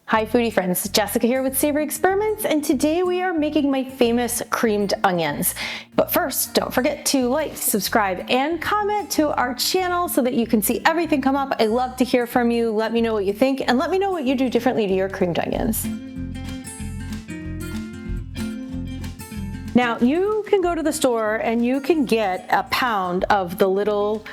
Hi foodie friends, Jessica here with Savory Experiments, and today we are making my famous creamed onions. But first, don't forget to like, subscribe, and comment to our channel so that you can see everything come up. I love to hear from you. Let me know what you think, and let me know what you do differently to your creamed onions. Now, you can go to the store and you can get a pound of the little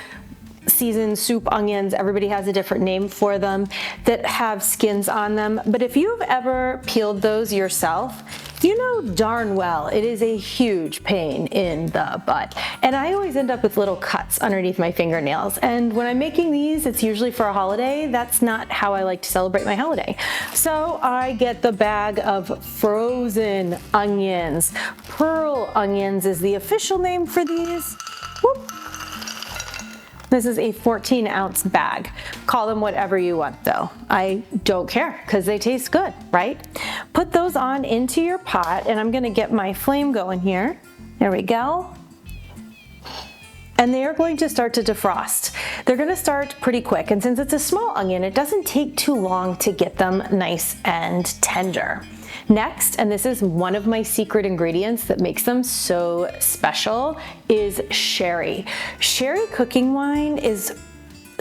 seasoned soup onions. Everybody has a different name for them that have skins on them. But if you've ever peeled those yourself, you know darn well it is a huge pain in the butt. And I always end up with little cuts underneath my fingernails. And when I'm making these, it's usually for a holiday. That's not how I like to celebrate my holiday. So I get the bag of frozen onions. Pearl onions is the official name for these. Whoop. This is a 14-ounce bag. Call them whatever you want though. I don't care because they taste good, right? Put those on into your pot, and I'm gonna get my flame going here. There we go. And they are going to start to defrost. They're gonna start pretty quick, and since it's a small onion, it doesn't take too long to get them nice and tender. Next, and this is one of my secret ingredients that makes them so special, is sherry. Sherry cooking wine is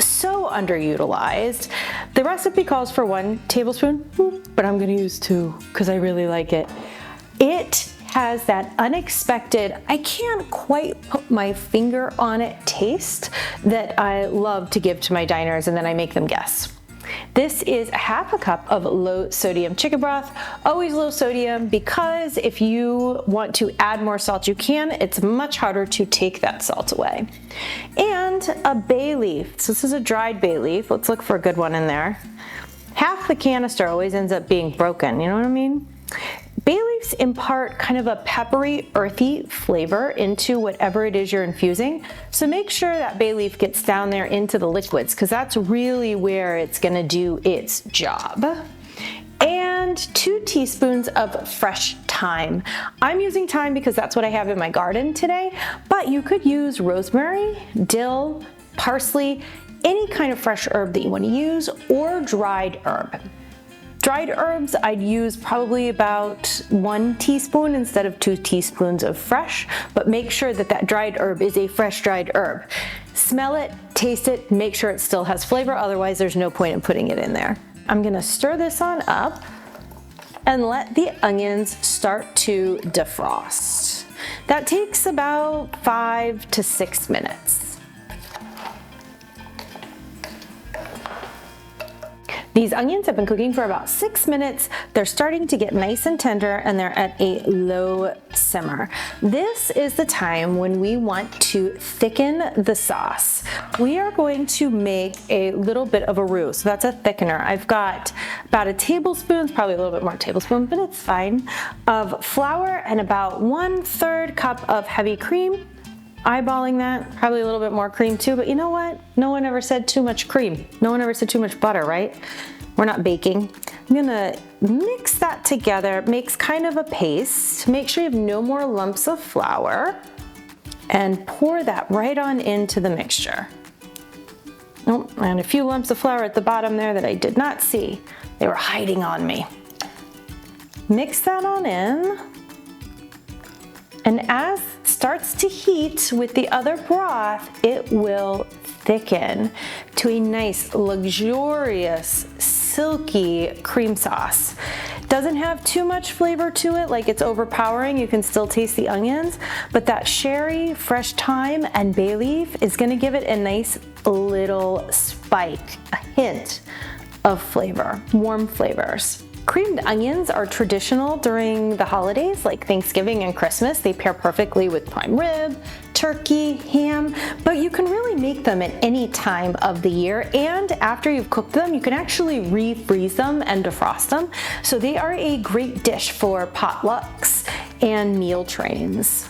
so underutilized. The recipe calls for 1 tablespoon, but I'm gonna use 2 because I really like it. It has that unexpected, I can't quite put my finger on it taste that I love to give to my diners, and then I make them guess. This is ½ a cup of low sodium chicken broth, always low sodium, because if you want to add more salt, you can. It's much harder to take that salt away. And a bay leaf. So this is a dried bay leaf. Let's look for a good one in there. Half the canister always ends up being broken, you know what I mean? Bay leaves impart kind of a peppery, earthy flavor into whatever it is you're infusing. So make sure that bay leaf gets down there into the liquids, because that's really where it's gonna do its job. And 2 teaspoons of fresh thyme. I'm using thyme because that's what I have in my garden today, but you could use rosemary, dill, parsley, any kind of fresh herb that you want to use, or dried herb. Dried herbs, I'd use probably about 1 teaspoon instead of 2 teaspoons of fresh, but make sure that that dried herb is a fresh dried herb. Smell it, taste it, make sure it still has flavor, otherwise there's no point in putting it in there. I'm gonna stir this on up and let the onions start to defrost. That takes about 5 to 6 minutes. These onions have been cooking for about 6 minutes. They're starting to get nice and tender, and they're at a low simmer. This is the time when we want to thicken the sauce. We are going to make a little bit of a roux, so that's a thickener. I've got about a tablespoon, probably a little bit more tablespoon, but it's fine, of flour and about 1/3 cup of heavy cream. Eyeballing that, probably a little bit more cream too, but you know what? No one ever said too much cream. No one ever said too much butter, right? We're not baking. I'm gonna mix that together, makes kind of a paste. Make sure you have no more lumps of flour, and pour that right on into the mixture. Oh, and a few lumps of flour at the bottom there that I did not see. They were hiding on me. Mix that on in. And as it starts to heat with the other broth, it will thicken to a nice, luxurious, silky cream sauce. Doesn't have too much flavor to it, like it's overpowering. You can still taste the onions, but that sherry, fresh thyme, and bay leaf is gonna give it a nice little spike, a hint of flavor, warm flavors. Creamed onions are traditional during the holidays like Thanksgiving and Christmas. They pair perfectly with prime rib, turkey, ham, but you can really make them at any time of the year, and after you've cooked them, you can actually refreeze them and defrost them. So they are a great dish for potlucks and meal trains.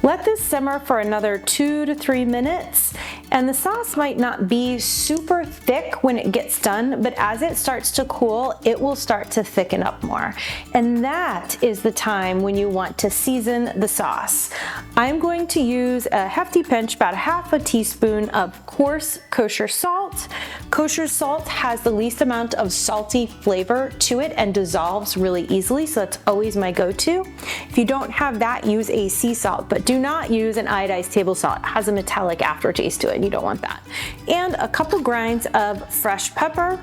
Let this simmer for another 2 to 3 minutes, and the sauce might not be super thick when it gets done, but as it starts to cool, it will start to thicken up more. And that is the time when you want to season the sauce. I'm going to use a hefty pinch, about ½ a teaspoon of coarse kosher salt, salt. Kosher salt has the least amount of salty flavor to it and dissolves really easily, so that's always my go-to. If you don't have that, use a sea salt, but do not use an iodized table salt. It has a metallic aftertaste to it, and you don't want that. And a couple grinds of fresh pepper.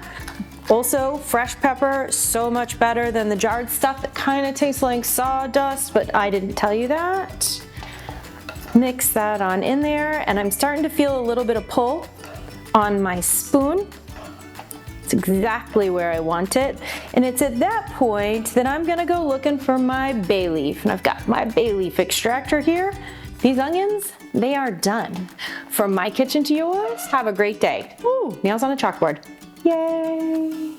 Also, fresh pepper, so much better than the jarred stuff that kind of tastes like sawdust, but I didn't tell you that. Mix that on in there, and I'm starting to feel a little bit of pull on my spoon. It's exactly where I want it. And it's at that point that I'm gonna go looking for my bay leaf. And I've got my bay leaf extractor here. These onions, they are done. From my kitchen to yours, have a great day. Ooh, nails on a chalkboard. Yay!